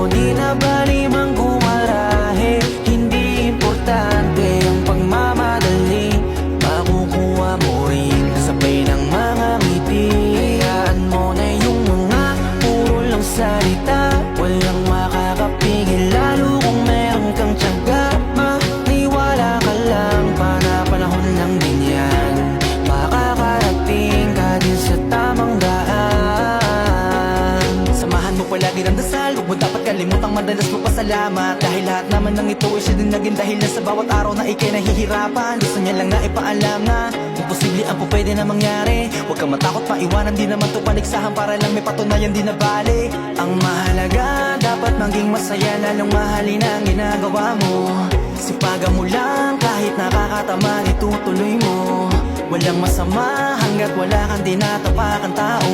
Di na bali mang gumarahe, hindi importante ang pagmamadali. Makukuha mo rin kasabay ng mga ngiti. Hayaan mo na yung mga puro lang salita, walang makakapigil lalo kung meron kang tiyaga. Maniwala ka lang, panahon lang din yan. Makakarating ka din sa tamang daan. Samahan mo palagi ng dasal, huwag mo dapat kalimutang madalas mo pasalamat. Dahil lahat naman ng ito ay siya din naging dahilan sa bawat araw na ikay nahihirapan. Gusto niya lang na ipaalam na kung posible ang pwede na mangyari. Huwag kang matakot maiwanan, di naman to paligsahan para lang may patunayan di na bali. Ang mahalaga, dapat maging masaya, lalong mahalin ang ginagawa mo. Sipagan mo lang kahit nakakatamad, itutuloy mo. Walang masama hanggat wala kang tinatapakang tao.